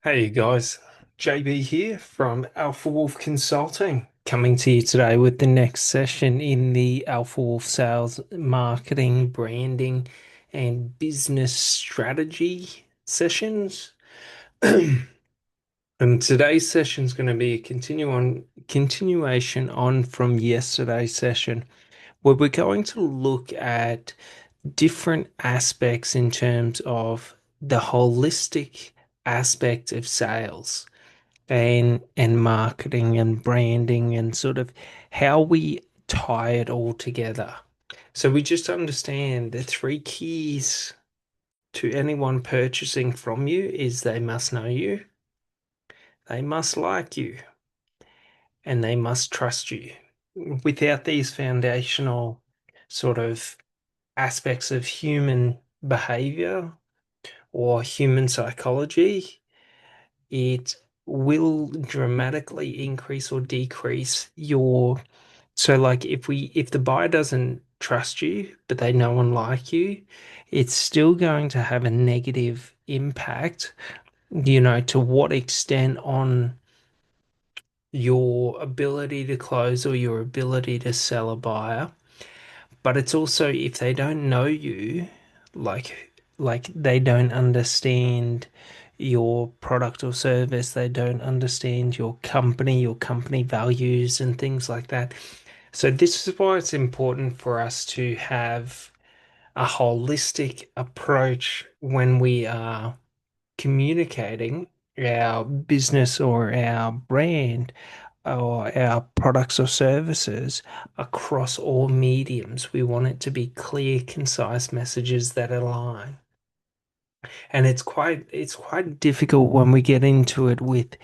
Hey guys, JB here from Alpha Wolf Consulting, coming to you today with the next session in the Alpha Wolf sales, marketing, branding, and business strategy sessions. And today's session is going to be a continuation on from yesterday's session, where we're going to look at different aspects in terms of the holistic aspect of sales and marketing and branding and sort of how we tie it all together. So we just understand the three keys to anyone purchasing from you is they must know you, they must like you, and they must trust you. Without these foundational sort of aspects of human behavior or human psychology, it will dramatically increase or decrease your. So like if the buyer doesn't trust you, but they know and like you, it's still going to have a negative impact, to what extent on your ability to close or your ability to sell a buyer. But it's also if they don't know you, like they don't understand your product or service, they don't understand your company values and things like that. So this is why it's important for us to have a holistic approach when we are communicating our business or our brand or our products or services across all mediums. We want it to be clear, concise messages that align. And it's quite difficult when we get into it with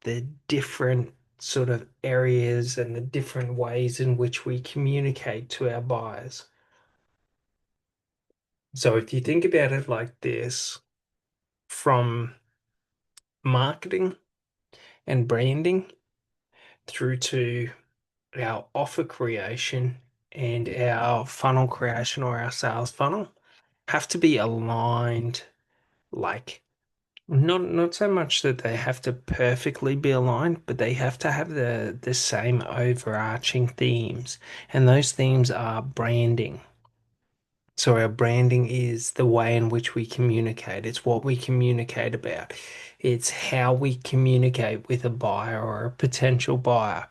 the different sort of areas and the different ways in which we communicate to our buyers. So if you think about it like this, from marketing and branding through to our offer creation and our funnel creation or our sales funnel have to be aligned, like not so much that they have to perfectly be aligned, but they have to have the same overarching themes. And those themes are branding. So our branding is the way in which we communicate. It's what we communicate about. It's how we communicate with a buyer or a potential buyer.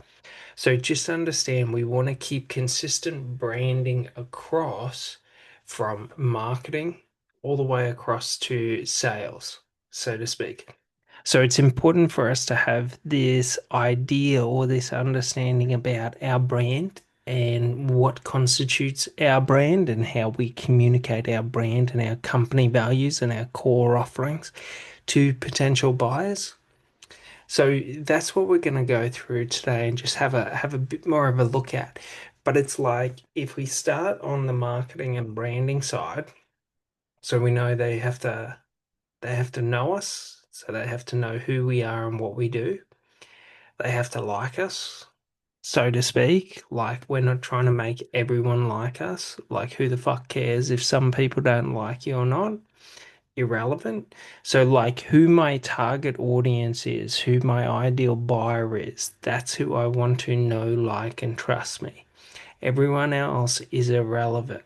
So just understand we want to keep consistent branding across from marketing all the way across to sales, so to speak. So it's important for us to have this idea or this understanding about our brand and what constitutes our brand and how we communicate our brand and our company values and our core offerings to potential buyers. So that's what we're going to go through today and just have a bit more of a look at. But it's like if we start on the marketing and branding side, so we know they have to know us, so they have to know who we are and what we do. They have to like us, so to speak. Like we're not trying to make everyone like us. Like who the fuck cares if some people don't like you or not? Irrelevant. So, like, who my target audience is, who my ideal buyer is, that's who I want to know, like, and trust me. Everyone else is irrelevant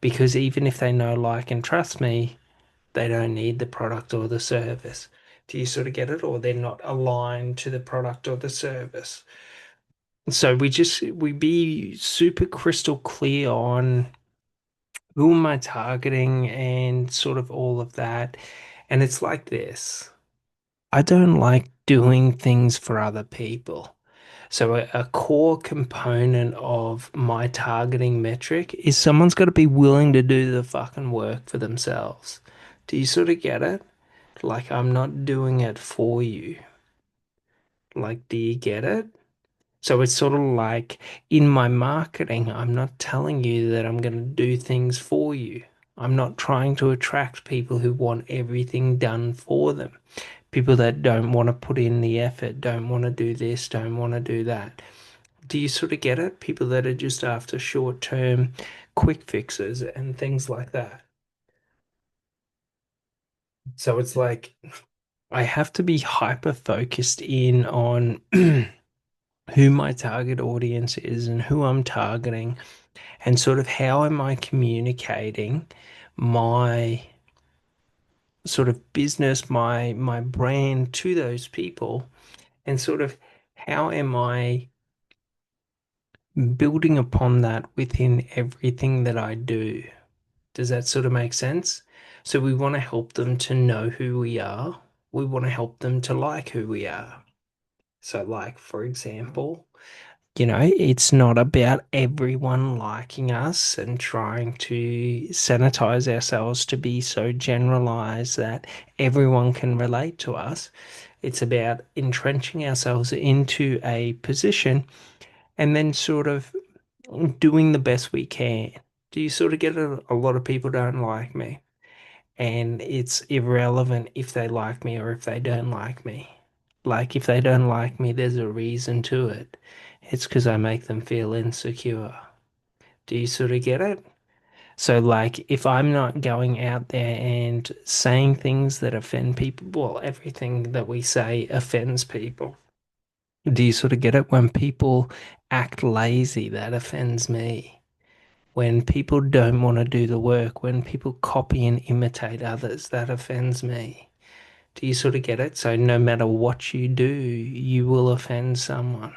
because even if they know, like, and trust me, they don't need the product or the service. Do you sort of get it? Or they're not aligned to the product or the service. So we be super crystal clear on who am I targeting and sort of all of that. And it's like this. I don't like doing things for other people. So a core component of my targeting metric is someone's got to be willing to do the fucking work for themselves. Do you sort of get it? Like I'm not doing it for you. Like, do you get it? So it's sort of like in my marketing, I'm not telling you that I'm going to do things for you. I'm not trying to attract people who want everything done for them. People that don't want to put in the effort, don't want to do this, don't want to do that. Do you sort of get it? People that are just after short-term quick fixes and things like that. So it's like I have to be hyper focused in on who my target audience is and who I'm targeting and sort of how am I communicating my sort of business, my brand to those people, and sort of how am I building upon that within everything that I do. Does that sort of make sense? So we want to help them to know who we are. We want to help them to like who we are. So, like, for example, it's not about everyone liking us and trying to sanitize ourselves to be so generalized that everyone can relate to us. It's about entrenching ourselves into a position and then sort of doing the best we can. Do you sort of get a lot of people don't like me? And it's irrelevant if they like me or if they don't like me. Like, if they don't like me, there's a reason to it. It's because I make them feel insecure. Do you sort of get it? So, like, if I'm not going out there and saying things that offend people, well, everything that we say offends people. Do you sort of get it? When people act lazy, that offends me. When people don't want to do the work, when people copy and imitate others, that offends me. Do you sort of get it? So no matter what you do, you will offend someone.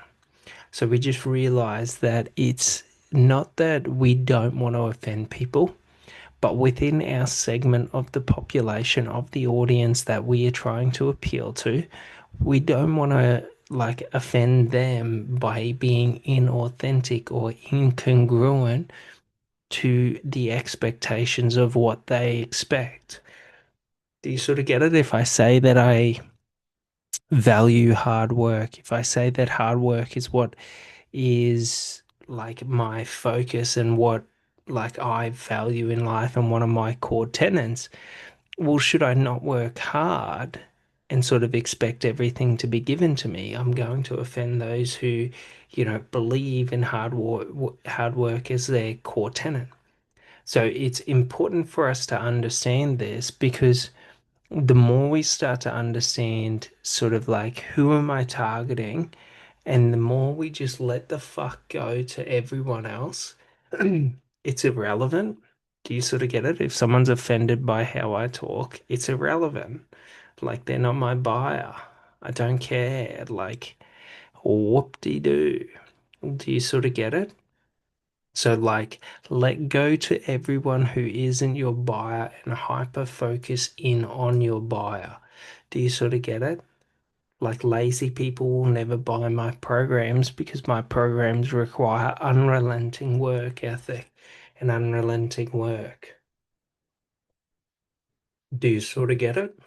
So we just realize that it's not that we don't want to offend people, but within our segment of the population, of the audience that we are trying to appeal to, we don't want to like offend them by being inauthentic or incongruent to the expectations of what they expect. Do you sort of get it? If I say that I value hard work, if I say that hard work is what is like my focus and what like I value in life and one of my core tenets, well, should I not work hard and sort of expect everything to be given to me? I'm going to offend those who, believe in hard work as their core tenet. So it's important for us to understand this because the more we start to understand sort of like who am I targeting, and the more we just let the fuck go to everyone else, it's irrelevant. Do you sort of get it? If someone's offended by how I talk, it's irrelevant. Like they're not my buyer. I don't care. Like, whoop-de-doo. Do you sort of get it? So, like, let go to everyone who isn't your buyer and hyper focus in on your buyer. Do you sort of get it? Like, lazy people will never buy my programs because my programs require unrelenting work ethic and unrelenting work. Do you sort of get it?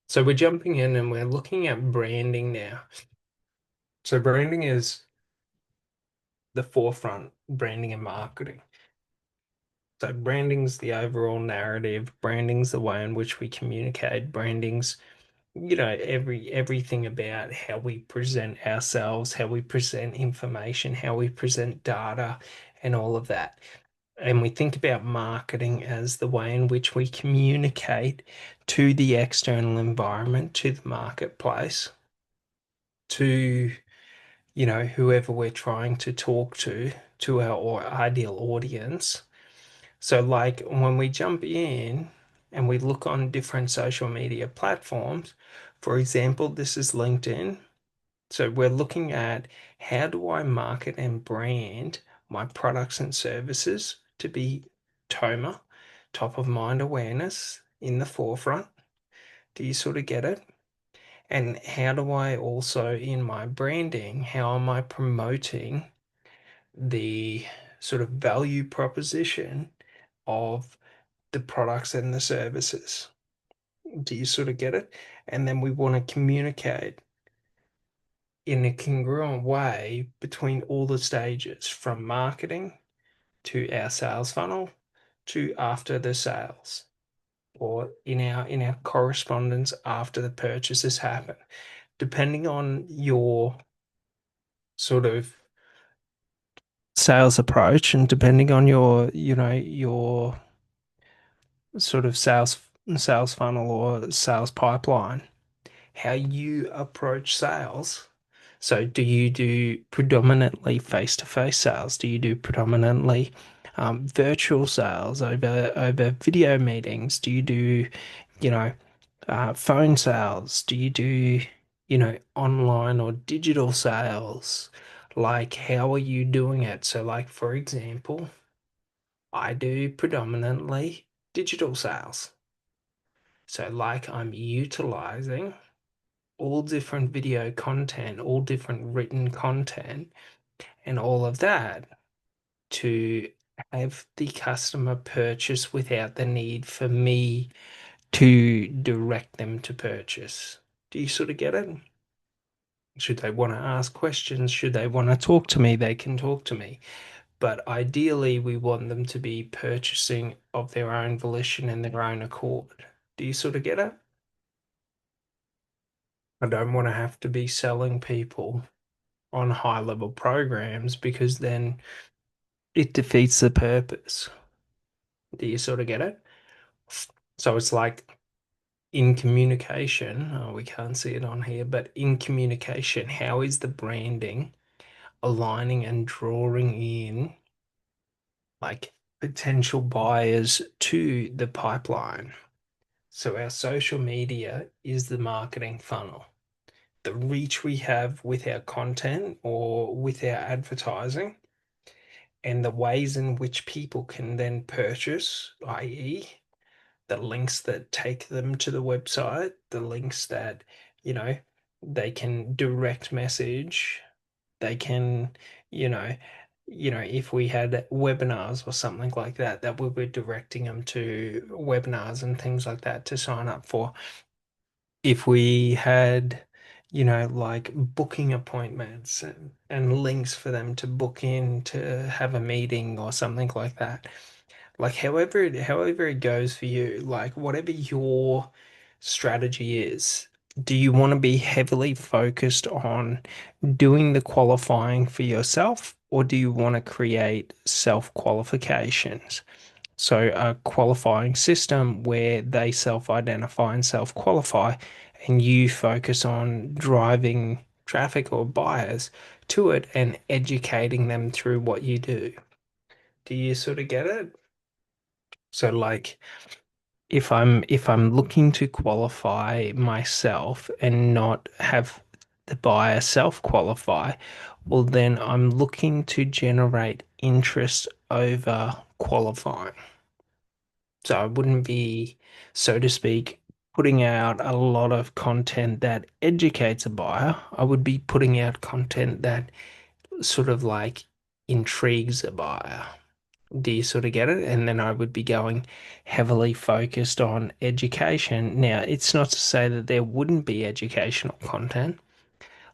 So, we're jumping in and we're looking at branding now. So, branding is the forefront, branding and marketing. So branding's the overall narrative. Branding's the way in which we communicate. Branding's, everything about how we present ourselves, how we present information, how we present data, and all of that. And we think about marketing as the way in which we communicate to the external environment, to the marketplace, to, whoever we're trying to talk to our ideal audience. So, like when we jump in and we look on different social media platforms, for example, this is LinkedIn. So, we're looking at how do I market and brand my products and services to be TOMA, top of mind awareness in the forefront. Do you sort of get it? And how do I also, in my branding, how am I promoting the sort of value proposition of the products and the services? Do you sort of get it? And then we want to communicate in a congruent way between all the stages from marketing to our sales funnel to after the sales or in our correspondence after the purchases happen, depending on your sort of sales approach and depending on your sort of sales funnel or sales pipeline. how you approach sales. So, do you do predominantly face-to-face sales? Do you do predominantly virtual sales over video meetings? Do you do, you know, phone sales? Do you do, online or digital sales? Like, how are you doing it? So, like, for example, I do predominantly digital sales. So, like, I'm utilizing all different video content, all different written content, and all of that to have the customer purchase without the need for me to direct them to purchase. Do you sort of get it? Should they want to ask questions, should they want to talk to me, they can talk to me. But ideally, we want them to be purchasing of their own volition and their own accord. Do you sort of get it? I don't want to have to be selling people on high level programs because then it defeats the purpose. Do you sort of get it? So it's like in communication, oh, we can't see it on here, but in communication, how is the branding aligning and drawing in like potential buyers to the pipeline? So our social media is the marketing funnel. The reach we have with our content or with our advertising and the ways in which people can then purchase, i.e., the links that take them to the website, the links that, you know, they can direct message, they can, you know, if we had webinars or something like that, that we were directing them to webinars and things like that to sign up for. If we had, like booking appointments and links for them to book in to have a meeting or something like that. Like however it goes for you, like whatever your strategy is, do you want to be heavily focused on doing the qualifying for yourself, or do you want to create self-qualifications? So a qualifying system where they self-identify and self-qualify, and you focus on driving traffic or buyers to it and educating them through what you do. Do you sort of get it? So like if I'm looking to qualify myself and not have the buyer self-qualify, well then I'm looking to generate interest over qualifying. So I wouldn't be, so to speak, putting out a lot of content that educates a buyer. I would be putting out content that sort of like intrigues a buyer. Do you sort of get it? And then I would be going heavily focused on education. Now, it's not to say that there wouldn't be educational content.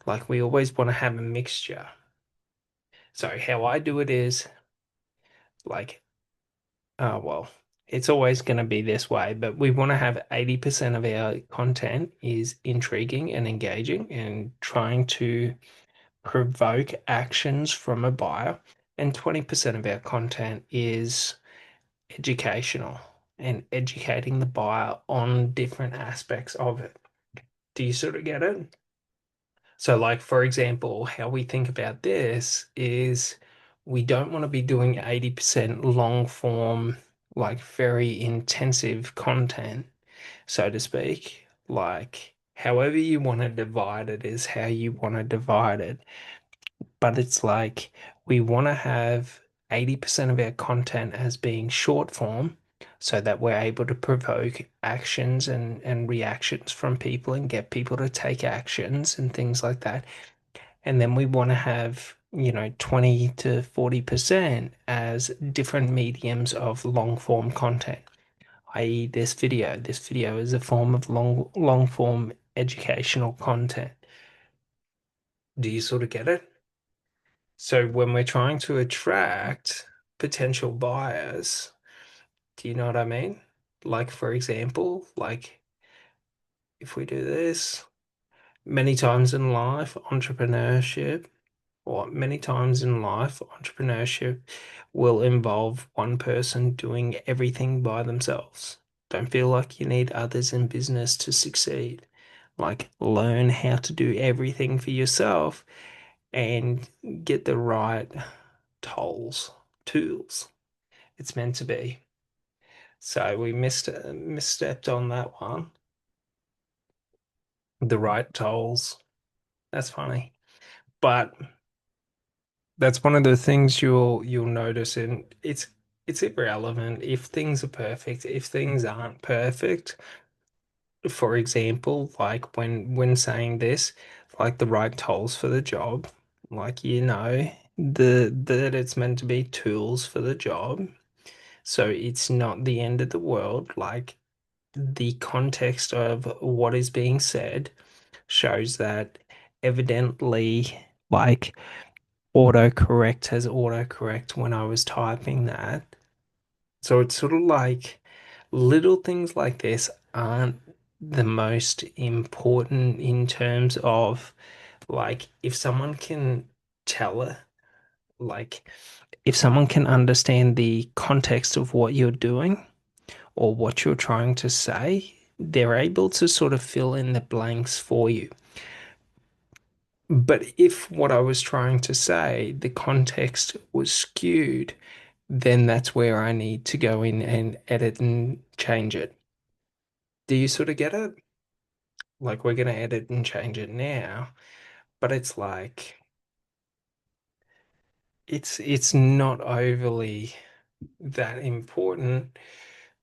Like we always want to have a mixture. So how I do it is like, well, it's always going to be this way, but we want to have 80% of our content is intriguing and engaging and trying to provoke actions from a buyer. And 20% of our content is educational and educating the buyer on different aspects of it. Do you sort of get it? So, like, for example, how we think about this is we don't want to be doing 80% long form, like very intensive content, so to speak. Like, however you want to divide it is how you want to divide it. But it's like we want to have 80% of our content as being short form so that we're able to provoke actions and reactions from people and get people to take actions and things like that. And then we want to have, 20 to 40% as different mediums of long form content, i.e., this video. This video is a form of long form educational content. Do you sort of get it? So when we're trying to attract potential buyers, do you know what I mean? Like, for example, like if we do this many times in life, entrepreneurship will involve one person doing everything by themselves. Don't feel like you need others in business to succeed. Like learn how to do everything for yourself and get the right tools. It's meant to be. So we misstepped on that one. The right tolls. That's funny. But that's one of the things you'll notice, and it's irrelevant if things are perfect, if things aren't perfect. For example, like when saying this, like the right tools for the job, like that it's meant to be tools for the job. So it's not the end of the world. Like the context of what is being said shows that evidently, like autocorrect has autocorrect when I was typing that. So it's sort of like little things like this aren't the most important in terms of like if someone can tell it, like if someone can understand the context of what you're doing or what you're trying to say, they're able to sort of fill in the blanks for you. But if what I was trying to say, the context was skewed, then that's where I need to go in and edit and change it. Do you sort of get it? Like we're gonna edit and change it now, but it's like it's not overly that important,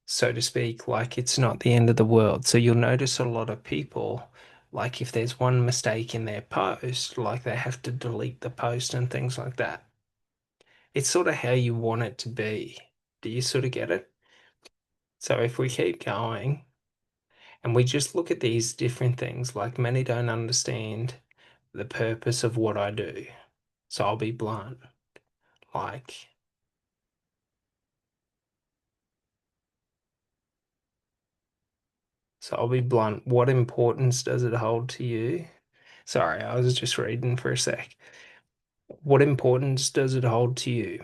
so to speak. Like it's not the end of the world. So you'll notice a lot of people, like if there's one mistake in their post, like they have to delete the post and things like that. It's sort of how you want it to be. Do you sort of get it? So if we keep going and we just look at these different things, like many don't understand the purpose of what I do. So I'll be blunt. Like, so I'll be blunt. What importance does it hold to you? Sorry, I was just reading for a sec. What importance does it hold to you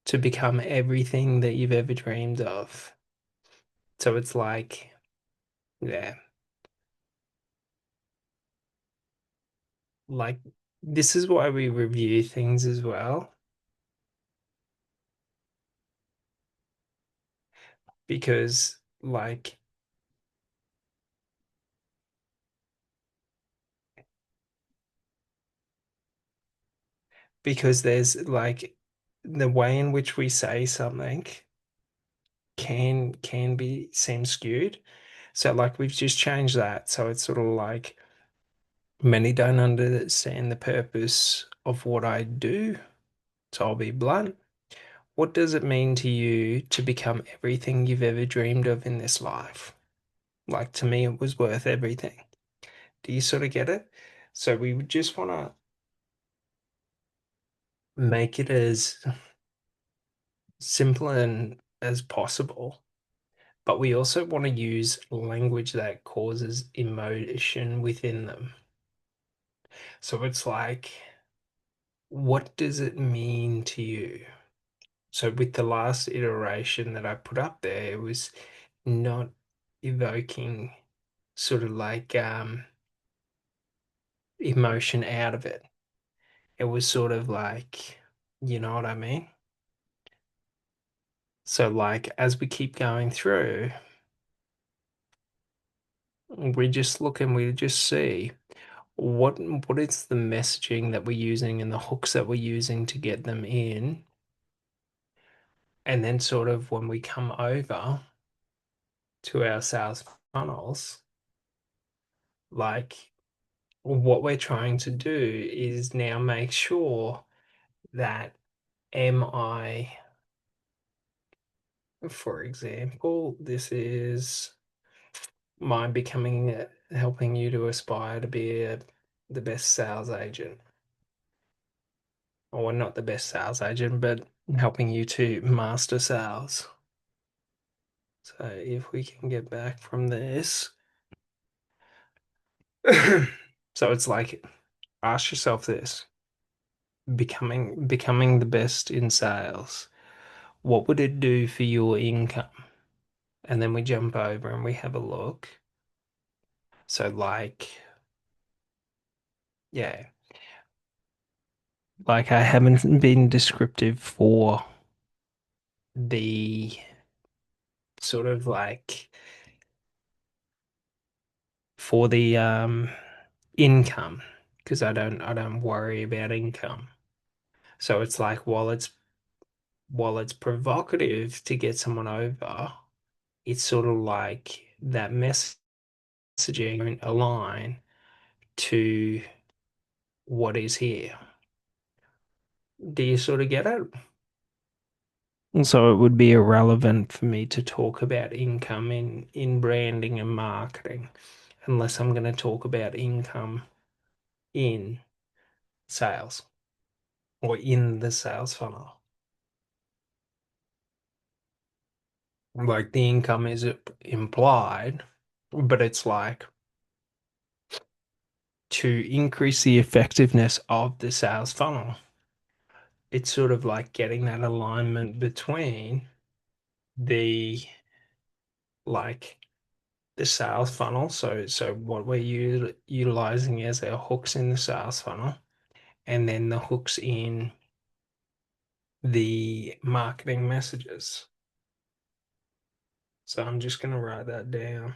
to become everything that you've ever dreamed of? So it's like, yeah, like this is why we review things as well, because because there's like the way in which we say something can be seem skewed. So like we've just changed that. So it's sort of like many don't understand the purpose of what I do. So I'll be blunt. What does it mean to you to become everything you've ever dreamed of in this life? Like to me, it was worth everything. Do you sort of get it? So we would just want to make it as simple and as possible. But we also want to use language that causes emotion within them. So it's like, what does it mean to you? So with the last iteration that I put up there, it was not evoking sort of like emotion out of it. It was sort of like, you know what I mean? So like as we keep going through, we just look and we just see what is the messaging that we're using and the hooks that we're using to get them in. And then sort of when we come over to our sales funnels, like what we're trying to do is now make sure that am I, for example, this is my becoming, helping you to aspire to be the best sales agent, or not the best sales agent, but helping you to master sales. So if we can get back from this, so it's like ask yourself this: becoming the best in sales. What would it do for your income? And then we jump over and we have a look. So like Yeah. Like I haven't been descriptive the sort of like for the income because I don't worry about income. So it's like while it's provocative to get someone over, it's sort of like that messaging don't align to what is here. Do you sort of get it? And so it would be irrelevant for me to talk about income in branding and marketing unless I'm going to talk about income in sales or in the sales funnel. Like the income is implied, but it's like to increase the effectiveness of the sales funnel. It's sort of like getting that alignment between the like the sales funnel. So what we're utilizing as our hooks in the sales funnel, and then the hooks in the marketing messages. So I'm just gonna write that down.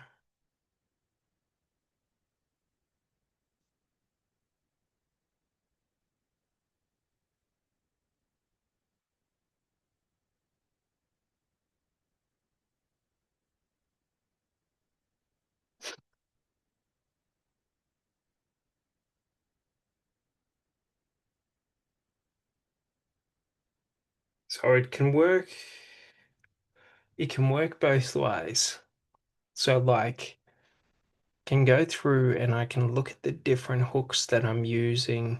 So it can work both ways. So like can go through and I can look at the different hooks that I'm using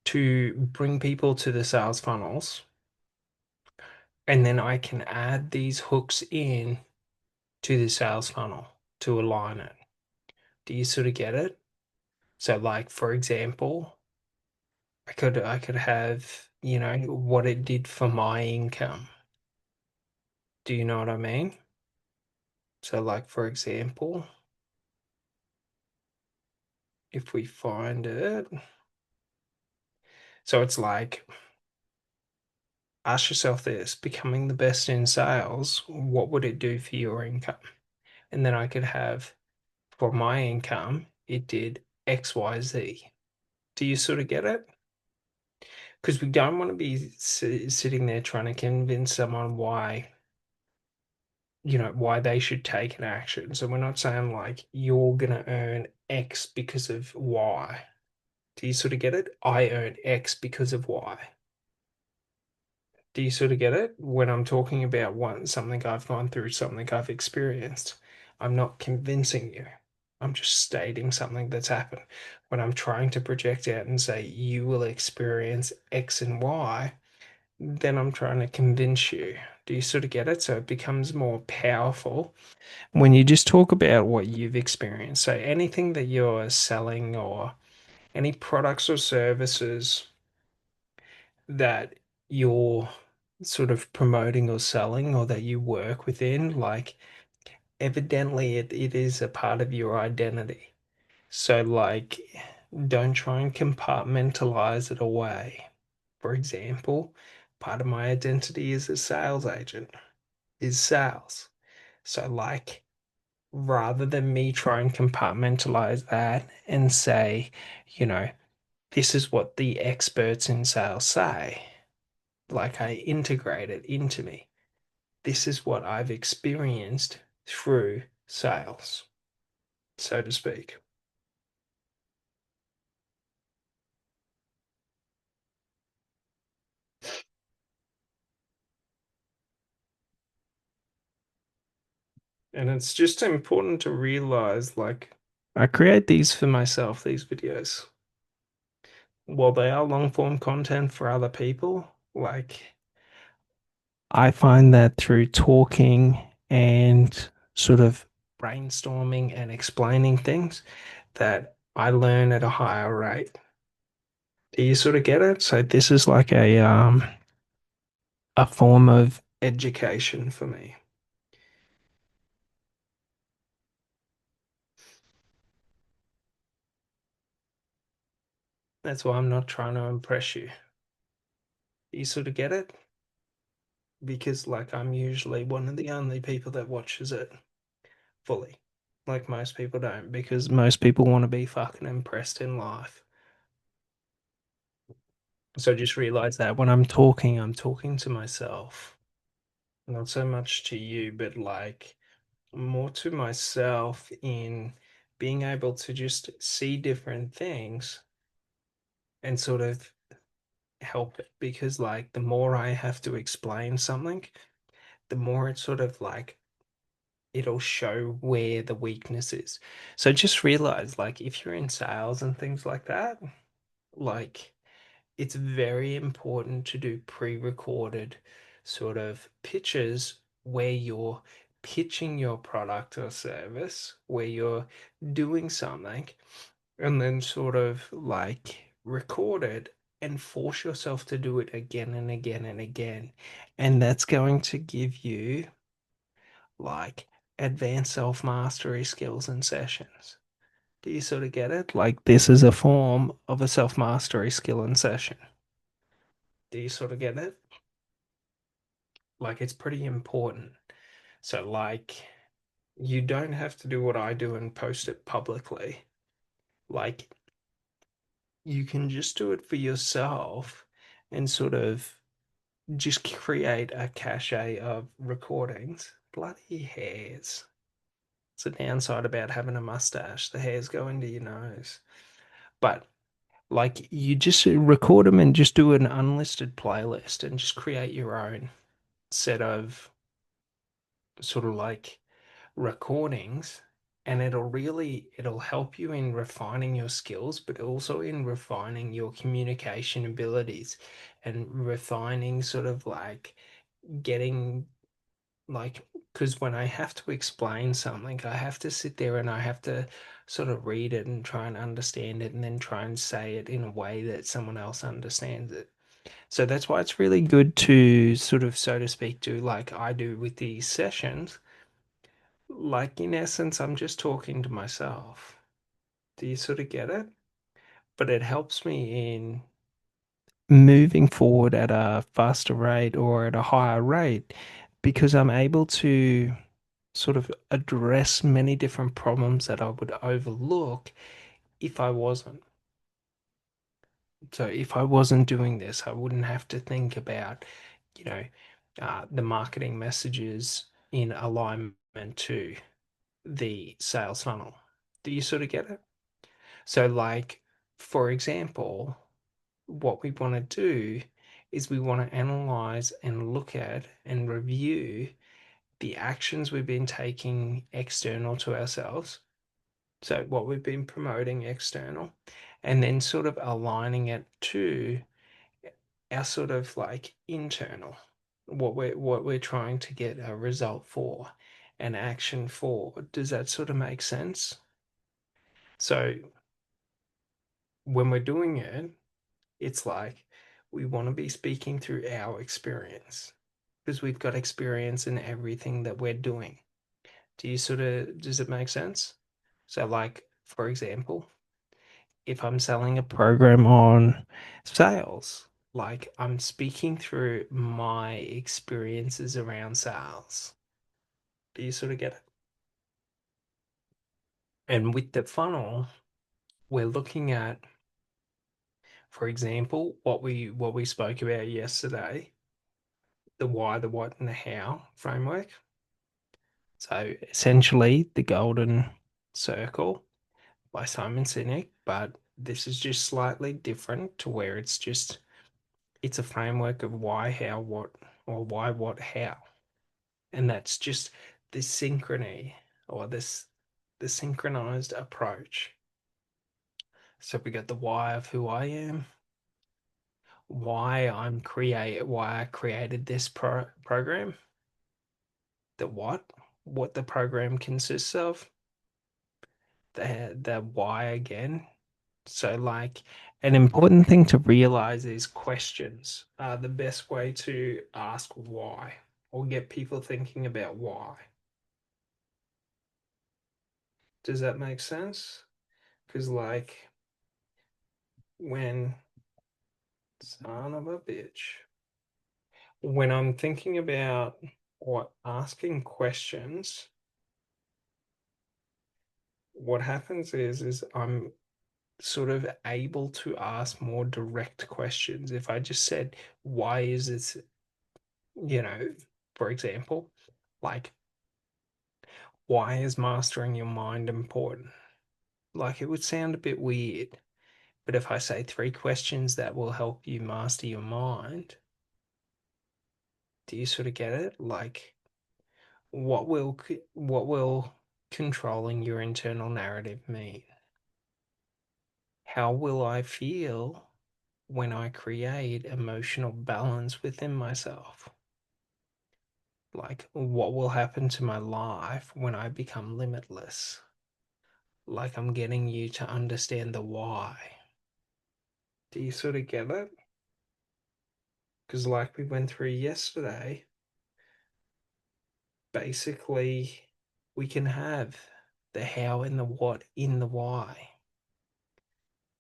to bring people to the sales funnels. And then I can add these hooks in to the sales funnel to align it. Do you sort of get it? So like for example, I could have, what it did for my income. Do you know what I mean? So like for example, if we find it, so it's like ask yourself this, becoming the best in sales, what would it do for your income? And then I could have for my income, it did XYZ. Do you sort of get it? Because we don't want to be sitting there trying to convince someone why they should take an action. So we're not saying like you're gonna earn X because of Y. Do you sort of get it? I earn X because of Y. Do you sort of get it? When I'm talking about something I've gone through, something I've experienced, I'm not convincing you. I'm just stating something that's happened. When I'm trying to project out and say you will experience X and Y, then I'm trying to convince you. Do you sort of get it? So it becomes more powerful when you just talk about what you've experienced. So anything that you're selling or any products or services that you're sort of promoting or selling or that you work within, like evidently it is a part of your identity. So like don't try and compartmentalize it away. For example, part of my identity as a sales agent is sales. So like rather than me try and compartmentalize that and say, you know, this is what the experts in sales say, like I integrate it into me. This is what I've experienced through sales, so to speak. And it's just important to realize like I create these for myself, these videos. While they are long form content for other people, like I find that through talking and sort of brainstorming and explaining things that I learn at a higher rate. Do you sort of get it? So this is like a form of education for me. That's why I'm not trying to impress you. You sort of get it? Because, like, I'm usually one of the only people that watches it fully. Like, most people don't, because most people want to be fucking impressed in life. So just realize that when I'm talking to myself, not so much to you, but like more to myself in being able to just see different things and sort of help it. Because, like, the more I have to explain something, the more it's sort of like it'll show where the weakness is. So just realize, like, if you're in sales and things like that, like, it's very important to do pre-recorded sort of pitches where you're pitching your product or service, where you're doing something, and then sort of like record it and force yourself to do it again and again and again. And that's going to give you like advanced self-mastery skills and sessions. Do you sort of get it? Like, this is a form of a self-mastery skill and session. Do you sort of get it? Like, it's pretty important. So, like, you don't have to do what I do and post it publicly. Like, you can just do it for yourself and sort of just create a cache of recordings. Bloody hairs. It's a downside about having a mustache. The hairs go into your nose. But like, you just record them and just do an unlisted playlist and just create your own set of sort of like recordings, and it'll help you in refining your skills, but also in refining your communication abilities and refining sort of like getting like, because when I have to explain something, I have to sit there and I have to sort of read it and try and understand it and then try and say it in a way that someone else understands it. So that's why it's really good to sort of, so to speak, do like I do with these sessions. Like, in essence, I'm just talking to myself. Do you sort of get it? But it helps me in moving forward at a faster rate or at a higher rate because I'm able to sort of address many different problems that I would overlook if I wasn't. So if I wasn't doing this, I wouldn't have to think about, you know, the marketing messages in alignment to the sales funnel. Do you sort of get it? So, like, for example, what we want to do is we want to analyze and look at and review the actions we've been taking external to ourselves. So, what we've been promoting external, and then sort of aligning it to our sort of like internal, what we're trying to get a result for, an action for. Does that sort of make sense? So, when we're doing it, it's like we want to be speaking through our experience because we've got experience in everything that we're doing. Does it make sense? So, like, for example, if I'm selling a program on sales, like, I'm speaking through my experiences around sales. Do you sort of get it? And with the funnel, we're looking at, for example, what we spoke about yesterday, the why, the what, and the how framework. So essentially, the Golden Circle by Simon Sinek, but this is just slightly different to where it's a framework of why, how, what, or why, what, how, and that's just the synchrony or the synchronized approach. So we got the why of who I am, why I created this program, the what the program consists of, the why again. So, like, an important thing to realize is questions are the best way to ask why or get people thinking about why. Does that make sense? Because, like, when, son of a bitch, when I'm thinking about or asking questions, what happens is I'm sort of able to ask more direct questions. If I just said, why is this, you know, for example, like, why is mastering your mind important? Like, it would sound a bit weird, but if I say three questions that will help you master your mind, do you sort of get it? Like, what will controlling your internal narrative mean? How will I feel when I create emotional balance within myself? Like, what will happen to my life when I become limitless? Like, I'm getting you to understand the why. Do you sort of get it? Because, like we went through yesterday, basically, we can have the how and the what in the why.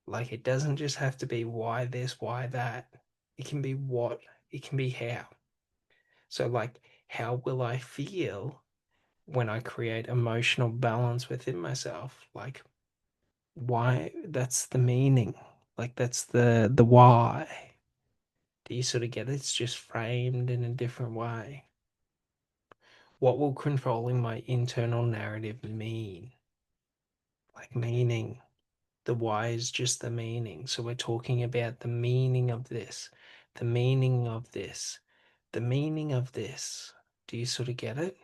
Like, it doesn't just have to be why this, why that. It can be what, it can be how. So, like, how will I feel when I create emotional balance within myself? Like, why? That's the meaning. Like, that's the why. Do you sort of get it? It's just framed in a different way. What will controlling my internal narrative mean? Like, meaning. The why is just the meaning. So we're talking about the meaning of this, the meaning of this, the meaning of this. Do you sort of get it?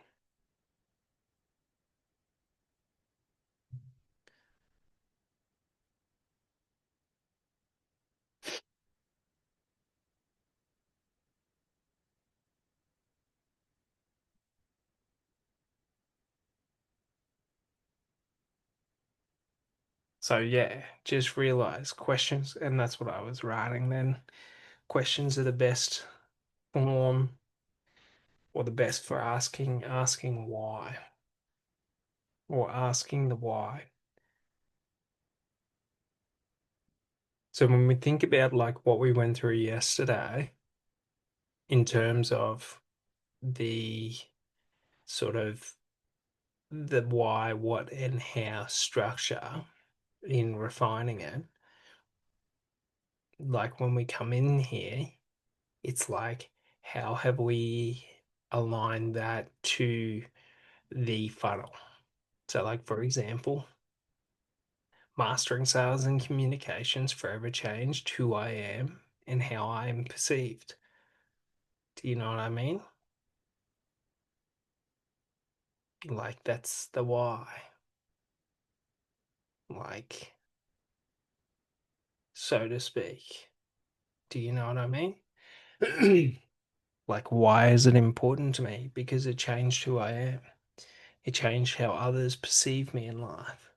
So yeah, just realize questions, and that's what I was writing then. Questions are the best form or the best for asking why or asking the why. So when we think about like what we went through yesterday in terms of the sort of the why, what, and how structure in refining it, like when we come in here, it's like, how have we aligned that to the funnel? So, like, for example, mastering sales and communications forever changed who I am and how I am perceived. Do you know what I mean? Like, that's the why. Like, so to speak. Do you know what I mean? Like, why is it important to me? Because it changed who I am. It changed how others perceive me in life.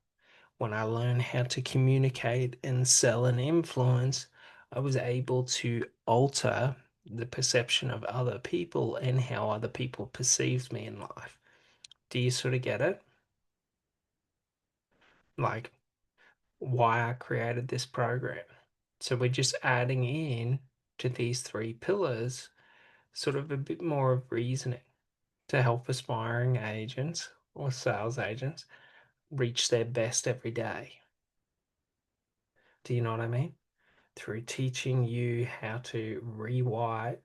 When I learned how to communicate and sell and influence, I was able to alter the perception of other people and how other people perceived me in life. Do you sort of get it? Like, why I created this program. So we're just adding in to these three pillars, sort of a bit more of reasoning to help aspiring agents or sales agents reach their best every day. Do you know what I mean? Through teaching you how to rewrite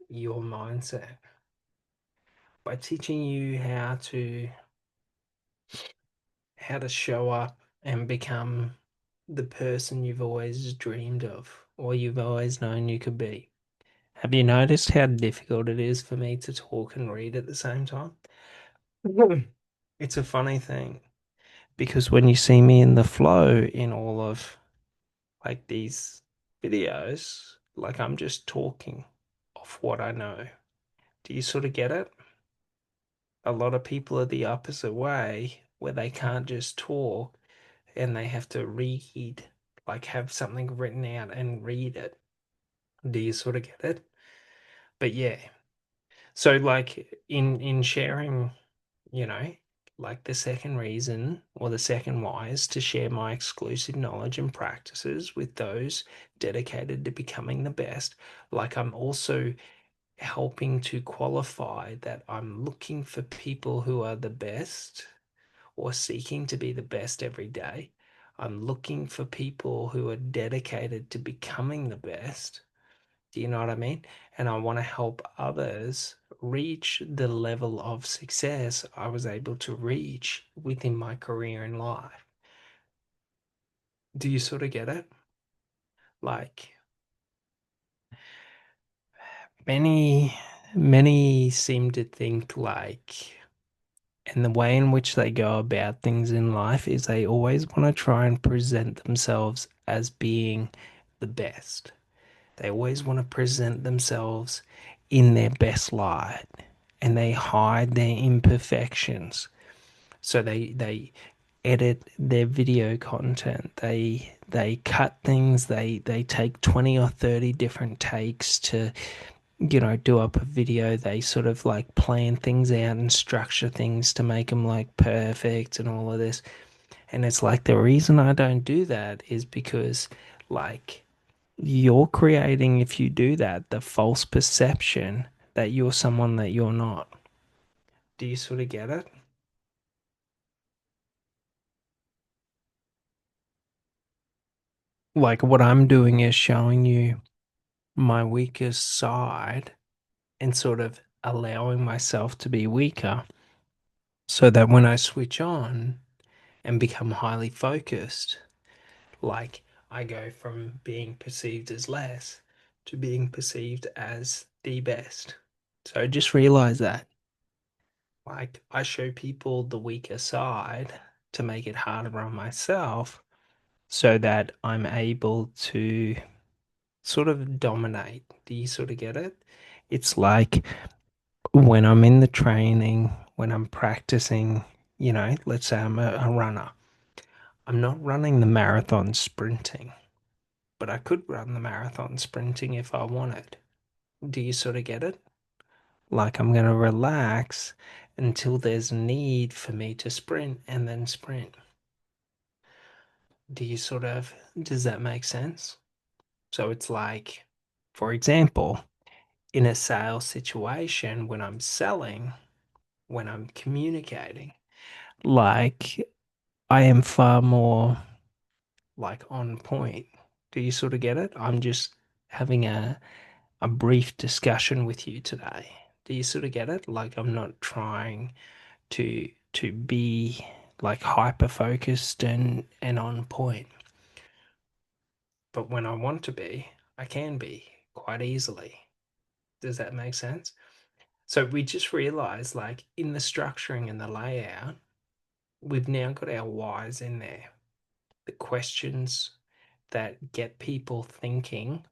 your mindset, by teaching you how to show up and become the person you've always dreamed of or you've always known you could be. Have you noticed how difficult it is for me to talk and read at the same time? It's a funny thing because when you see me in the flow in all of like these videos, like I'm just talking off what I know. Do you sort of get it? A lot of people are the opposite way, where they can't just talk and they have to read, like have something written out and read it. Do you sort of get it? But yeah. So like in sharing, you know, Like the second reason or the second why is to share my exclusive knowledge and practices with those dedicated to becoming the best. Like I'm also helping to qualify that I'm looking for people who are the best or seeking to be the best every day. I'm looking for people who are dedicated to becoming the best. Do you know what I mean? And I want to help others reach the level of success I was able to reach within my career in life. Do you sort of get it? Like many, many seem to think like, and the way in which they go about things in life is they always want to try and present themselves as being the best. They always want to present themselves in their best light and they hide their imperfections. So they edit their video content. They cut things. They take 20 or 30 different takes to, do up a video. They sort of like plan things out and structure things to make them like perfect and all of this. And it's like the reason I don't do that is because like you're creating, if you do that, the false perception that you're someone that you're not. Do you sort of get it? Like what I'm doing is showing you my weakest side and sort of allowing myself to be weaker so that when I switch on and become highly focused, like I go from being perceived as less to being perceived as the best. So just realize that. Like I show people the weaker side to make it harder on myself so that I'm able to sort of dominate. Do you sort of get it? It's like when I'm in the training, when I'm practicing, let's say I'm a runner. I'm not running the marathon sprinting, but I could run the marathon sprinting if I wanted. Do you sort of get it? Like I'm going to relax until there's need for me to sprint and then sprint. Do you sort of, does that make sense? So it's like, for example, in a sales situation, when I'm selling, when I'm communicating, like I am far more like on point. Do you sort of get it? I'm just having a brief discussion with you today. Do you sort of get it? Like I'm not trying to be like hyper focused and on point. But when I want to be, I can be quite easily. Does that make sense? So we just realized like in the structuring and the layout, we've now got our whys in there. The questions that get people thinking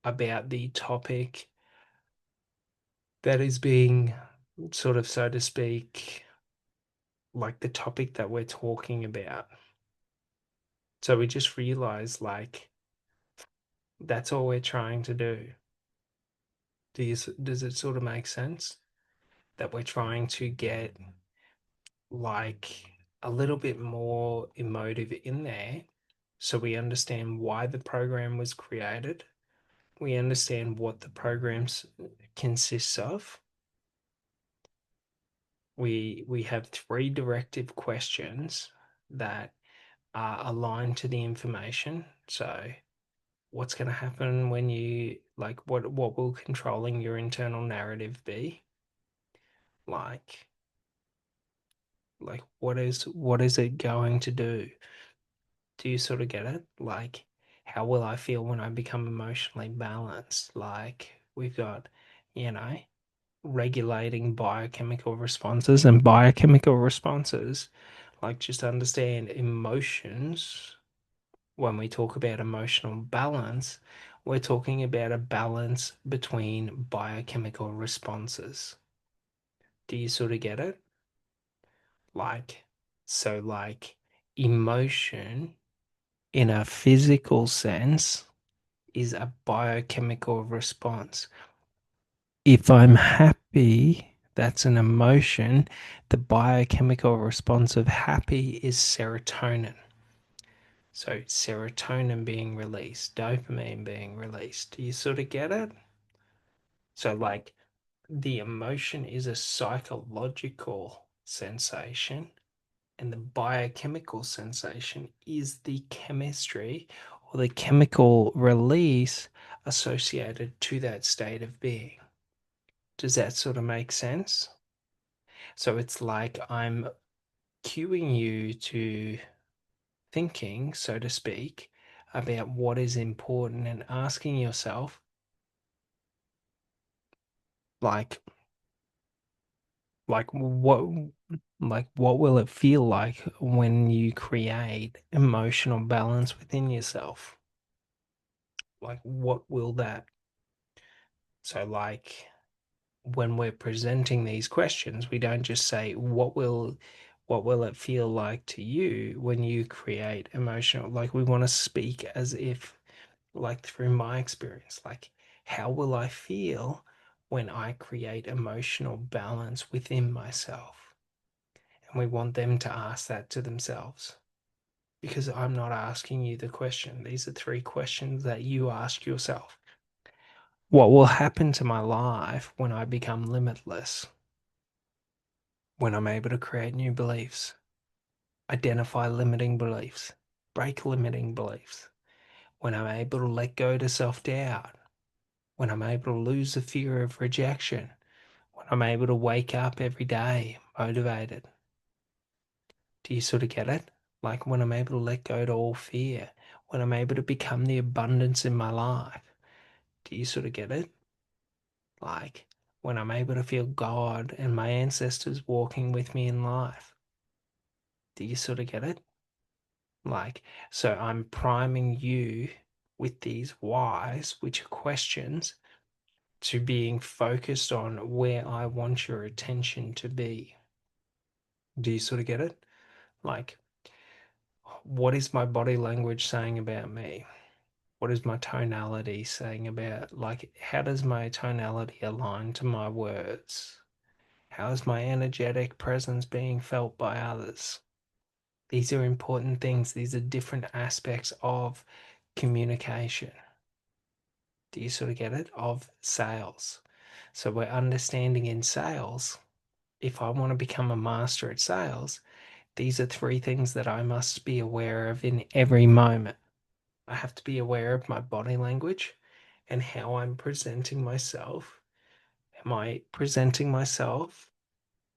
about the topic that is being sort of, so to speak, like the topic that we're talking about. So we just realized like that's all we're trying to do. Does it sort of make sense that we're trying to get like a little bit more emotive in there so we understand why the program was created? We understand what the programs consists of. We have three directive questions that are aligned to the information. So what's going to happen when you like what will controlling your internal narrative be? Like what is it going to do? Do you sort of get it? Like how will I feel when I become emotionally balanced? Like we've got, you know, regulating biochemical responses and biochemical responses. Like just understand emotions. When we talk about emotional balance, we're talking about a balance between biochemical responses. Do you sort of get it? Like, so like emotion in a physical sense is a biochemical response. If I'm happy, That's an emotion. The biochemical response of happy is serotonin. So serotonin being released, dopamine being released. Do you sort of get it? So like the emotion is a psychological sensation and the biochemical sensation is the chemistry or the chemical release associated to that state of being. Does that sort of make sense? So it's like I'm cueing you to thinking, so to speak, about what is important and asking yourself, like, like what, like what will it feel like when you create emotional balance within yourself? Like, what will that? So, like, when we're presenting these questions, we don't just say, what will it feel like to you when you create emotional, like we want to speak as if like through my experience, like how will I feel when I create emotional balance within myself? And we want them to ask that to themselves because I'm not asking you the question. These are three questions that you ask yourself. What will happen to my life when I become limitless? When I'm able to create new beliefs, identify limiting beliefs, break limiting beliefs, when I'm able to let go to self doubt, when I'm able to lose the fear of rejection, when I'm able to wake up every day motivated. Do you sort of get it? Like when I'm able to let go to all fear, when I'm able to become the abundance in my life. Do you sort of get it? Like when I'm able to feel God and my ancestors walking with me in life. Do you sort of get it? Like, so I'm priming you with these whys, which are questions, to being focused on where I want your attention to be. Do you sort of get it? Like, what is my body language saying about me? What is my tonality saying about, like, how does my tonality align to my words? How is my energetic presence being felt by others? These are important things. These are different aspects of communication. Do you sort of get it? Of sales. So we're understanding in sales, if I want to become a master at sales, these are three things that I must be aware of in every moment. I have to be aware of my body language and how I'm presenting myself. Am I presenting myself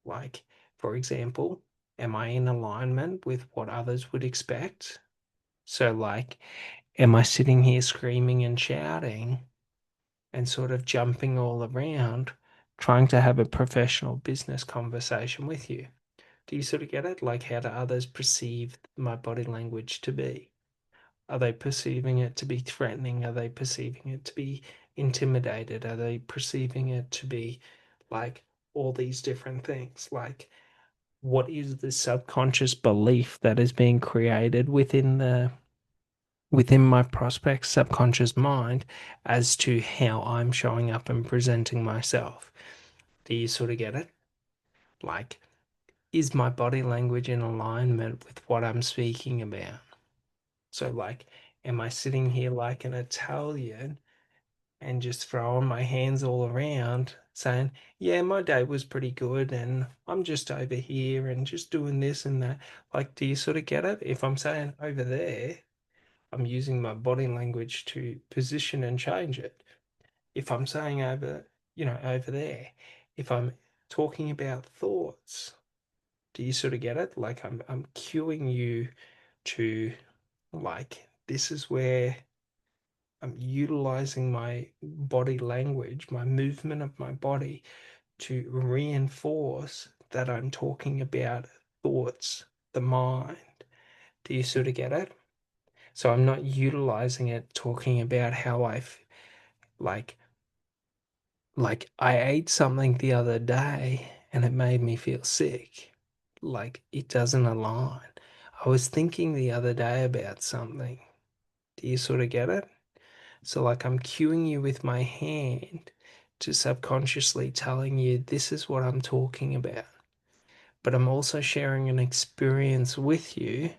like, for example, am I in alignment with what others would expect? So, like, am I sitting here screaming and shouting and sort of jumping all around, trying to have a professional business conversation with you? Do you sort of get it? Like, how do others perceive my body language to be? Are they perceiving it to be threatening? Are they perceiving it to be intimidated? Are they perceiving it to be like all these different things? Like, what is the subconscious belief that is being created within my prospect's subconscious mind as to how I'm showing up and presenting myself? Do you sort of get it? Like, is my body language in alignment with what I'm speaking about? So, like, am I sitting here like an Italian and just throwing my hands all around saying, yeah, my day was pretty good and I'm just over here and just doing this and that? Like, do you sort of get it? If I'm saying over there, I'm using my body language to position and change it. If I'm saying over there, if I'm talking about thoughts, do you sort of get it? Like I'm cueing you to like this is where I'm utilizing my body language, my movement of my body to reinforce that I'm talking about thoughts, the mind. Do you sort of get it? So I'm not utilizing it talking about how like like I ate something the other day and it made me feel sick. Like it doesn't align. I was thinking the other day about something. Do you sort of get it? So like I'm cueing you with my hand to subconsciously telling you this is what I'm talking about. But I'm also sharing an experience with you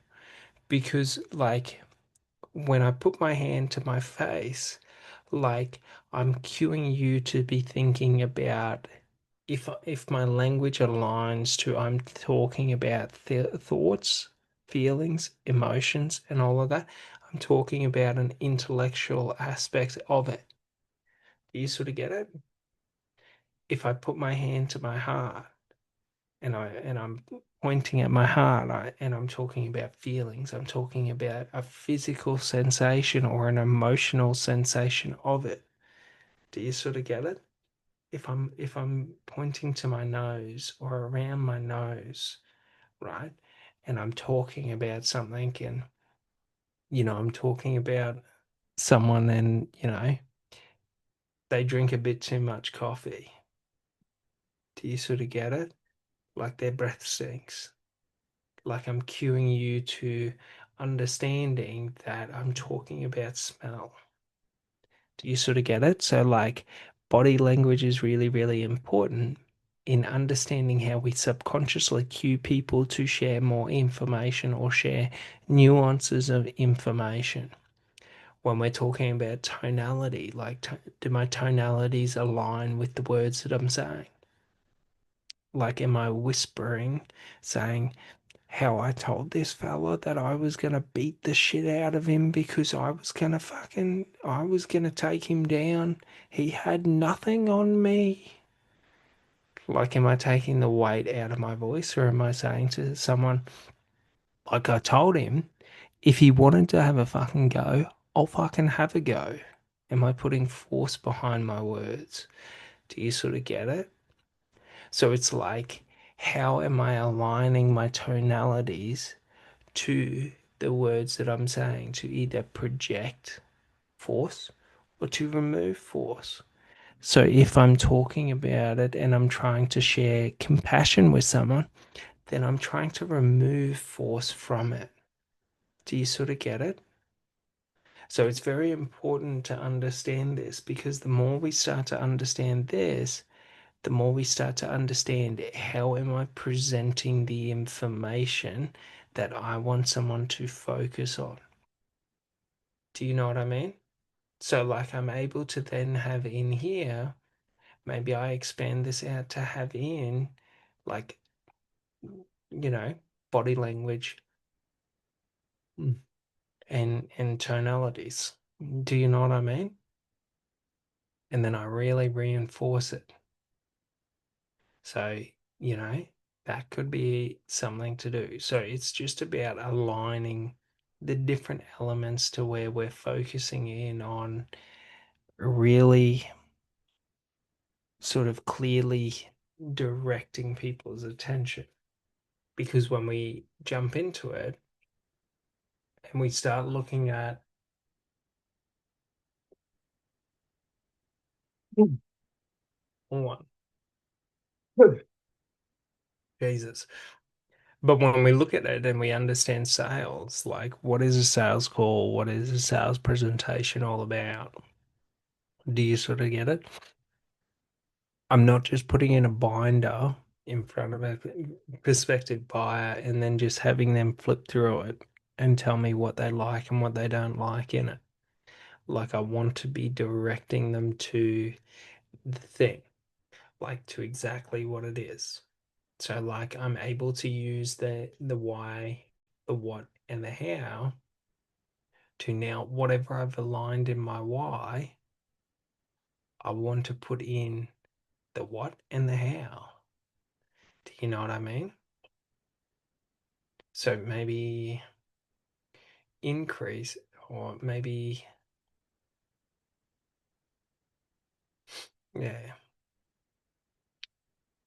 because, like, when I put my hand to my face, like, I'm cueing you to be thinking about if my language aligns to I'm talking about thoughts, feelings, emotions, and all of that. I'm talking about an intellectual aspect of it. Do you sort of get it? If I put my hand to my heart and I'm pointing at my heart and I'm talking about feelings, I'm talking about a physical sensation or an emotional sensation of it. Do you sort of get it? If I'm pointing to my nose or around my nose, right? And I'm talking about something and I'm talking about someone and they drink a bit too much coffee. Do you sort of get it? Like their breath stinks. Like I'm cueing you to understanding that I'm talking about smell. Do you sort of get it? So, like, body language is really, really important in understanding how we subconsciously cue people to share more information or share nuances of information. When we're talking about tonality, like, do my tonalities align with the words that I'm saying? Like, am I whispering, saying, how I told this fella that I was gonna beat the shit out of him because I was gonna take him down. He had nothing on me. Like, am I taking the weight out of my voice or am I saying to someone, like I told him, if he wanted to have a fucking go, I'll fucking have a go? Am I putting force behind my words? Do you sort of get it? So it's like, how am I aligning my tonalities to the words that I'm saying to either project force or to remove force. So if I'm talking about it and I'm trying to share compassion with someone, then I'm trying to remove force from it. Do you sort of get it? So it's very important to understand this because the more we start to understand this, the more we start to understand how am I presenting the information that I want someone to focus on. Do you know what I mean? So, like, I'm able to then have in here, maybe I expand this out to have in, like, you know, body language mm, and tonalities. Do you know what I mean? And then I really reinforce it. So, you know, that could be something to do. So, it's just about aligning the different elements to where we're focusing in on really sort of clearly directing people's attention. Because when we jump into it and we start looking at one, Jesus. But when we look at it and we understand sales, like what is a sales call? What is a sales presentation all about? Do you sort of get it? I'm not just putting in a binder in front of a prospective buyer and then just having them flip through it and tell me what they like and what they don't like in it. Like I want to be directing them to the thing, like to exactly what it is. So like I'm able to use the why, the what, and the how to now whatever I've aligned in my why, I want to put in the what and the how. Do you know what I mean? So maybe increase or maybe yeah,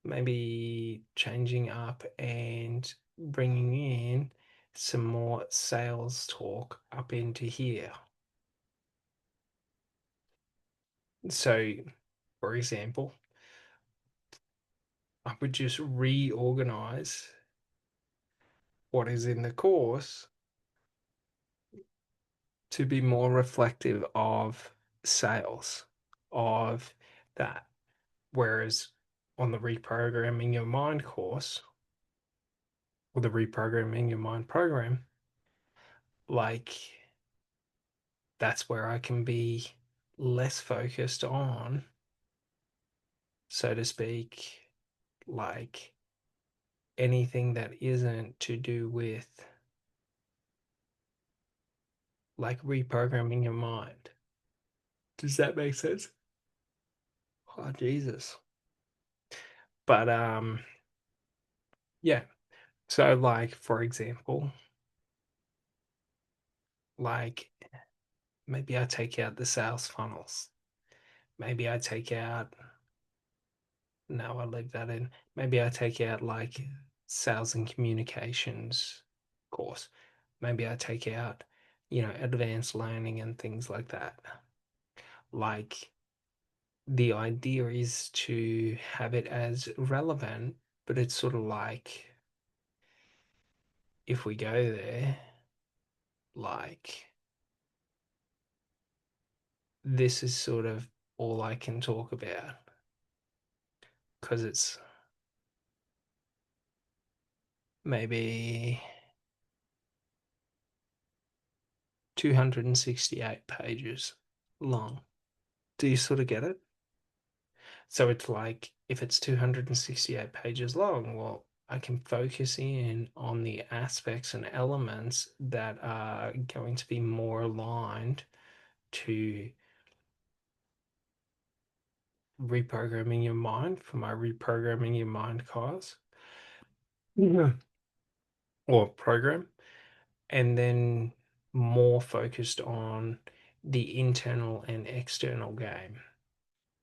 maybe changing up and bringing in some more sales talk up into here. So, for example, I would just reorganize what is in the course to be more reflective of sales, of that. Whereas on the reprogramming your mind course or the reprogramming your mind program, like that's where I can be less focused on, so to speak, like anything that isn't to do with like reprogramming your mind. Does that make sense? Oh Jesus. But yeah. So like for example, like maybe I take out the sales funnels. Maybe I take out no, I leave that in. Maybe I take out like sales and communications course. Maybe I take out, advanced learning and things like that. Like the idea is to have it as relevant, but it's sort of like if we go there, like this is sort of all I can talk about because it's maybe 268 pages long. Do you sort of get it? So it's like if it's 268 pages long, well, I can focus in on the aspects and elements that are going to be more aligned to reprogramming your mind for my reprogramming your mind course. Yeah. Or program, and then more focused on the internal and external game.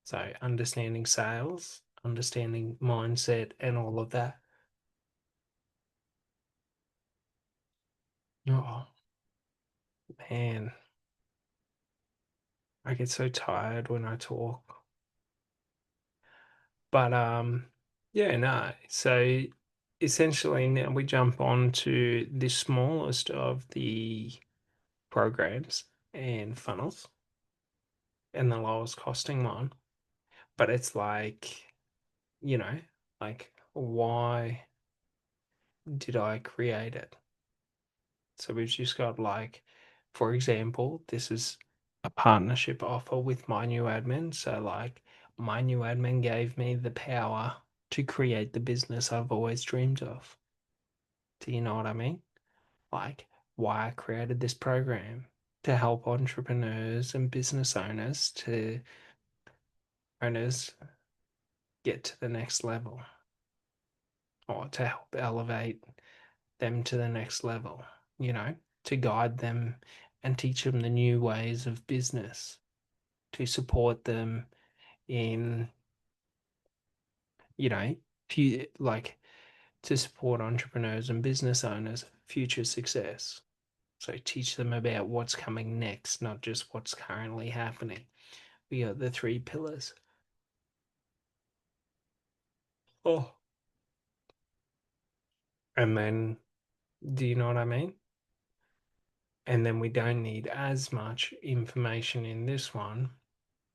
So understanding sales, understanding mindset, and all of that. Oh man, I get so tired when I talk. But yeah, no. So essentially now we jump on to the smallest of the programs and funnels and the lowest costing one. But it's like, you know, like why did I create it? So we've just got like, for example, this is a partnership offer with my new admin. So like my new admin gave me the power to create the business I've always dreamed of. Do you know what I mean? Like why I created this program to help entrepreneurs and business owners get to the next level or to help elevate them to the next level, to guide them and teach them the new ways of business, to support them in, you know, like to support entrepreneurs and business owners' future success. So teach them about what's coming next, not just what's currently happening. We got the three pillars. Oh. And then, do you know what I mean? And then we don't need as much information in this one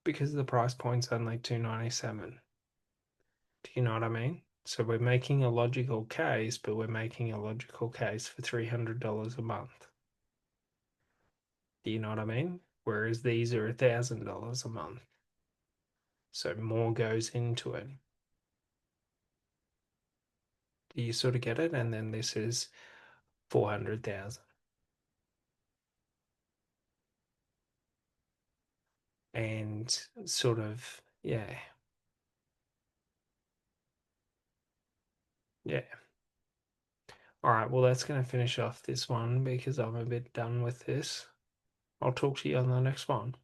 because the price point's only $297. Do you know what I mean? So we're making a logical case, but we're making a logical case for $300 a month. Do you know what I mean? Whereas these are $1,000 a month. So more goes into it. Do you sort of get it? And then this is 400,000. And sort of, yeah. Yeah. All right, well, that's going to finish off this one because I'm a bit done with this. I'll talk to you on the next one.